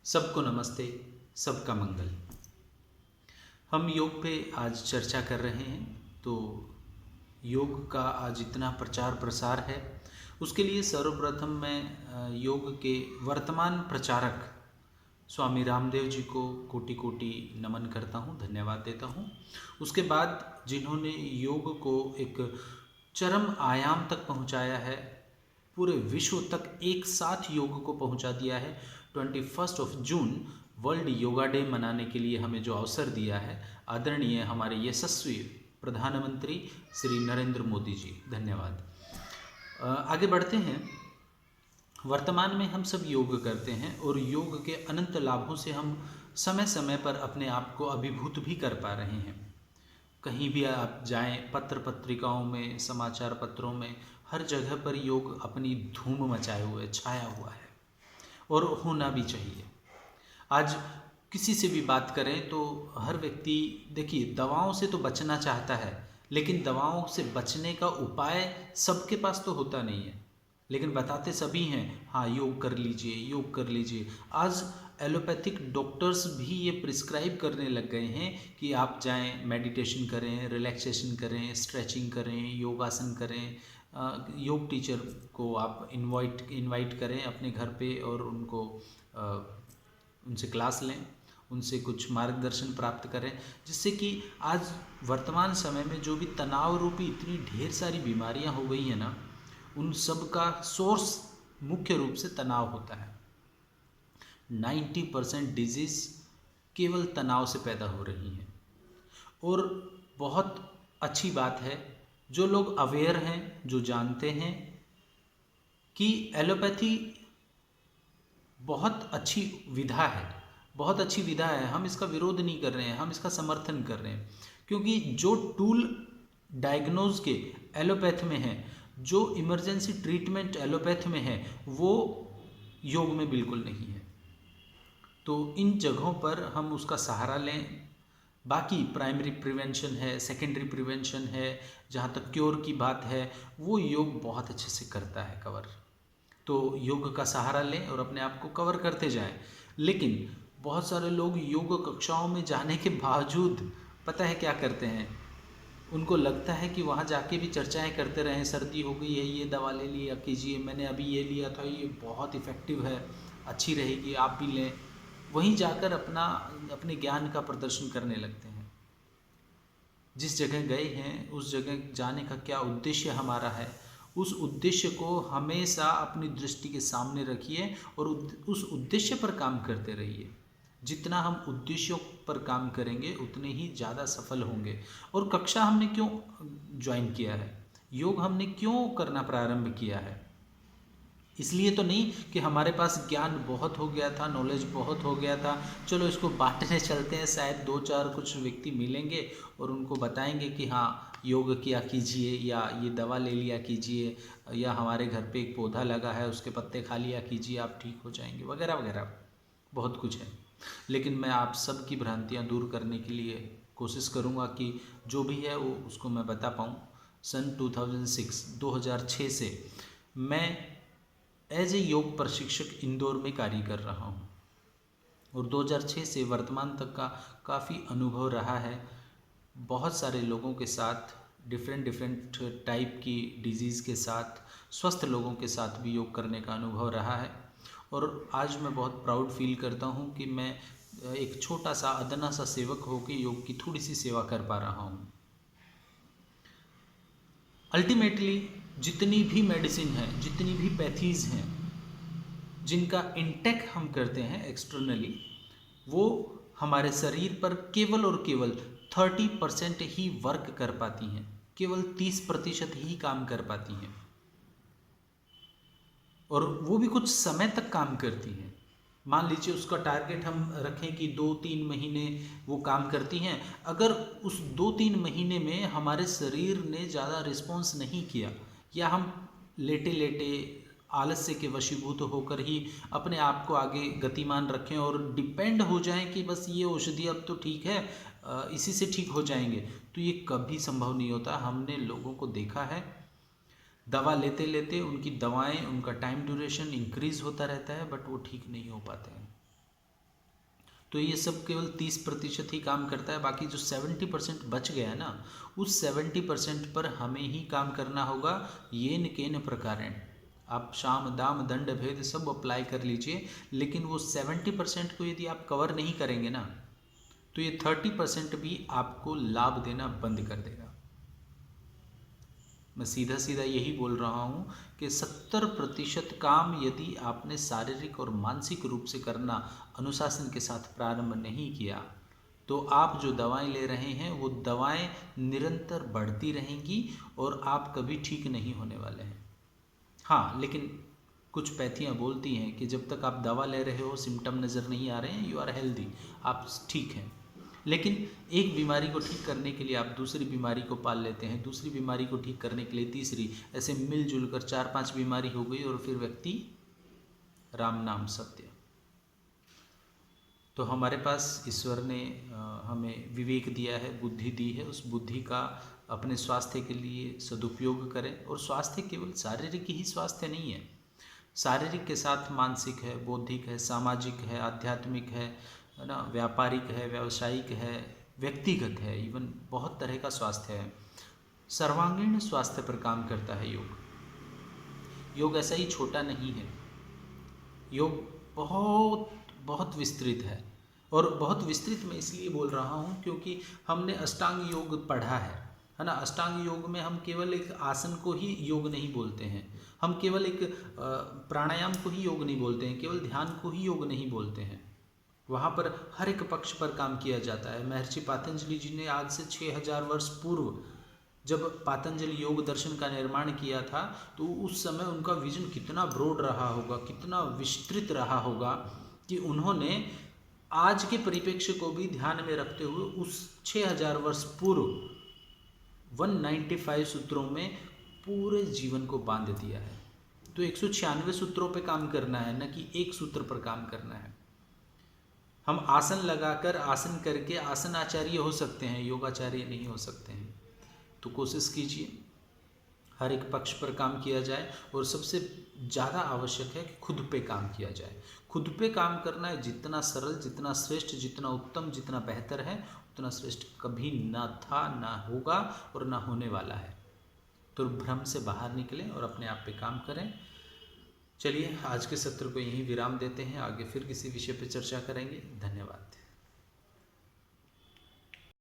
सबको नमस्ते, सबका मंगल। हम योग पे आज चर्चा कर रहे हैं। तो योग का आज इतना प्रचार प्रसार है, उसके लिए सर्वप्रथम मैं योग के वर्तमान प्रचारक स्वामी रामदेव जी को कोटि कोटि नमन करता हूँ, धन्यवाद देता हूँ। उसके बाद जिन्होंने योग को एक चरम आयाम तक पहुँचाया है, पूरे विश्व तक एक साथ योग को पहुँचा दिया है। 21 जून वर्ल्ड योगा डे मनाने के लिए हमें जो अवसर दिया है आदरणीय हमारे यशस्वी प्रधानमंत्री श्री नरेंद्र मोदी जी, धन्यवाद। आगे बढ़ते हैं। वर्तमान में हम सब योग करते हैं और योग के अनंत लाभों से हम समय समय पर अपने आप को अभिभूत भी कर पा रहे हैं। कहीं भी आप जाएं, पत्र पत्रिकाओं में, समाचार पत्रों में, हर जगह पर योग अपनी धूम मचाए हुए छाया हुआ है और होना भी चाहिए। आज किसी से भी बात करें तो हर व्यक्ति, देखिए, दवाओं से तो बचना चाहता है, लेकिन दवाओं से बचने का उपाय सबके पास तो होता नहीं है, लेकिन बताते सभी हैं, हाँ योग कर लीजिए, योग कर लीजिए। आज एलोपैथिक डॉक्टर्स भी ये प्रिस्क्राइब करने लग गए हैं कि आप जाएं, मेडिटेशन करें, रिलैक्सेशन करें, स्ट्रेचिंग करें, योगासन करें। योग टीचर को आप इनवाइट करें अपने घर पे और उनसे क्लास लें, उनसे कुछ मार्गदर्शन प्राप्त करें, जिससे कि आज वर्तमान समय में जो भी तनाव रूपी इतनी ढेर सारी बीमारियां हो गई हैं ना, उन सब का सोर्स मुख्य रूप से तनाव होता है। 90% डिजीज़ केवल तनाव से पैदा हो रही हैं। और बहुत अच्छी बात है, जो लोग अवेयर हैं, जो जानते हैं कि एलोपैथी बहुत अच्छी विधा है, बहुत अच्छी विधा है, हम इसका विरोध नहीं कर रहे हैं, हम इसका समर्थन कर रहे हैं, क्योंकि जो टूल डायग्नोज के एलोपैथ में है, जो इमरजेंसी ट्रीटमेंट एलोपैथ में है, वो योग में बिल्कुल नहीं है। तो इन जगहों पर हम उसका सहारा लें। बाकी प्राइमरी प्रिवेंशन है, सेकेंडरी प्रिवेंशन है, जहाँ तक क्योर की बात है, वो योग बहुत अच्छे से करता है कवर। तो योग का सहारा लें और अपने आप को कवर करते जाएं। लेकिन बहुत सारे लोग योग कक्षाओं में जाने के बावजूद पता है क्या करते हैं, उनको लगता है कि वहाँ जाके भी चर्चाएं करते रहें, सर्दी हो गई है, ये दवा ले लिया कीजिए, मैंने अभी ये लिया था, ये बहुत इफ़ेक्टिव है, अच्छी रहेगी, आप भी लें। वहीं जाकर अपने ज्ञान का प्रदर्शन करने लगते हैं। जिस जगह गए हैं उस जगह जाने का क्या उद्देश्य हमारा है, उस उद्देश्य को हमेशा अपनी दृष्टि के सामने रखिए और उस उद्देश्य पर काम करते रहिए। जितना हम उद्देश्यों पर काम करेंगे उतने ही ज़्यादा सफल होंगे। और कक्षा हमने क्यों ज्वाइन किया है, योग हमने क्यों करना प्रारंभ किया है? इसलिए तो नहीं कि हमारे पास ज्ञान बहुत हो गया था, नॉलेज बहुत हो गया था, चलो इसको बांटने चलते हैं, शायद 2-4 कुछ व्यक्ति मिलेंगे और उनको बताएंगे कि हाँ योग किया कीजिए, या ये दवा ले लिया कीजिए, या हमारे घर पे एक पौधा लगा है उसके पत्ते खा लिया कीजिए, आप ठीक हो जाएंगे, वगैरह वगैरह, बहुत कुछ है। लेकिन मैं आप सब की भ्रांतियाँ दूर करने के लिए कोशिश करूँगा कि जो भी है वो उसको मैं बता पाऊँ। सन 2006 से मैं एज ए योग प्रशिक्षक इंदौर में कार्य कर रहा हूँ और 2006 से वर्तमान तक का काफ़ी अनुभव रहा है। बहुत सारे लोगों के साथ, डिफरेंट टाइप की डिजीज़ के साथ, स्वस्थ लोगों के साथ भी योग करने का अनुभव रहा है। और आज मैं बहुत प्राउड फील करता हूँ कि मैं एक छोटा सा अदना सा सेवक होकर योग की थोड़ी सी सेवा कर पा रहा हूँ। अल्टीमेटली जितनी भी मेडिसिन है, जितनी भी पैथीज़ हैं, जिनका इंटेक हम करते हैं एक्सटर्नली, वो हमारे शरीर पर केवल और केवल 30% ही वर्क कर पाती हैं, केवल 30% ही काम कर पाती हैं, और वो भी कुछ समय तक काम करती हैं। मान लीजिए उसका टारगेट हम रखें कि 2-3 महीने वो काम करती हैं। अगर उस 2-3 महीने में हमारे शरीर ने ज़्यादा रिस्पॉन्स नहीं किया, या हम लेटे लेटे आलस्य के वशीभूत होकर ही अपने आप को आगे गतिमान रखें और डिपेंड हो जाएं कि बस ये औषधि अब तो ठीक है, इसी से ठीक हो जाएंगे, तो ये कभी संभव नहीं होता। हमने लोगों को देखा है, दवा लेते लेते उनकी दवाएं, उनका टाइम ड्यूरेशन इंक्रीज़ होता रहता है, बट वो ठीक नहीं हो पाते हैं। तो ये सब केवल 30% ही काम करता है। बाकी जो 70% बच गया ना, उस 70% पर हमें ही काम करना होगा। येन केन प्रकारेण आप शाम दाम दंड भेद सब अप्लाई कर लीजिए, लेकिन वो 70% को यदि आप कवर नहीं करेंगे ना, तो ये 30% भी आपको लाभ देना बंद कर देगा। मैं सीधा सीधा यही बोल रहा हूँ कि 70% काम यदि आपने शारीरिक और मानसिक रूप से करना अनुशासन के साथ प्रारंभ नहीं किया, तो आप जो दवाएं ले रहे हैं वो दवाएं निरंतर बढ़ती रहेंगी और आप कभी ठीक नहीं होने वाले हैं। हाँ, लेकिन कुछ पैथियाँ बोलती हैं कि जब तक आप दवा ले रहे हो, सिम्टम नज़र नहीं आ रहे हैं, यू आर हेल्दी, आप ठीक हैं। लेकिन एक बीमारी को ठीक करने के लिए आप दूसरी बीमारी को पाल लेते हैं, दूसरी बीमारी को ठीक करने के लिए तीसरी, ऐसे मिलजुल कर 4-5 बीमारी हो गई और फिर व्यक्ति राम नाम सत्य। तो हमारे पास ईश्वर ने हमें विवेक दिया है, बुद्धि दी है, उस बुद्धि का अपने स्वास्थ्य के लिए सदुपयोग करें। और स्वास्थ्य केवल शारीरिक ही स्वास्थ्य नहीं है, शारीरिक के साथ मानसिक है, बौद्धिक है, सामाजिक है, आध्यात्मिक है ना, व्यापारिक है, व्यावसायिक है, व्यक्तिगत है, इवन बहुत तरह का स्वास्थ्य है। सर्वांगीण स्वास्थ्य पर काम करता है योग। योग ऐसा ही छोटा नहीं है, योग बहुत बहुत विस्तृत है। और बहुत विस्तृत मैं इसलिए बोल रहा हूँ क्योंकि हमने अष्टांग योग पढ़ा है ना। अष्टांग योग में हम केवल एक आसन को ही योग नहीं बोलते हैं, हम केवल एक प्राणायाम को ही योग नहीं बोलते हैं, केवल ध्यान को ही योग नहीं बोलते हैं। वहाँ पर हर एक पक्ष पर काम किया जाता है। महर्षि पातंजलि जी ने आज से 6000 वर्ष पूर्व जब पातंजलि योग दर्शन का निर्माण किया था, तो उस समय उनका विजन कितना ब्रॉड रहा होगा, कितना विस्तृत रहा होगा कि उन्होंने आज के परिप्रेक्ष्य को भी ध्यान में रखते हुए उस 6000 वर्ष पूर्व 195 सूत्रों में पूरे जीवन को बांध दिया है। तो 196 सूत्रों पे काम करना है, न कि एक सूत्र पर काम करना है। हम आसन लगाकर, आसन करके आसन आचार्य हो सकते हैं, योगाचार्य नहीं हो सकते हैं। तो कोशिश कीजिए हर एक पक्ष पर काम किया जाए, और सबसे ज़्यादा आवश्यक है कि खुद पे काम किया जाए। खुद पे काम करना है जितना सरल, जितना श्रेष्ठ, जितना उत्तम, जितना बेहतर है, उतना श्रेष्ठ कभी ना था, ना होगा और ना होने वाला है। तो भ्रम से बाहर निकलें और अपने आप पे काम करें। चलिए आज के सत्र को यहीं विराम देते हैं, आगे फिर किसी विषय पर चर्चा करेंगे। धन्यवाद।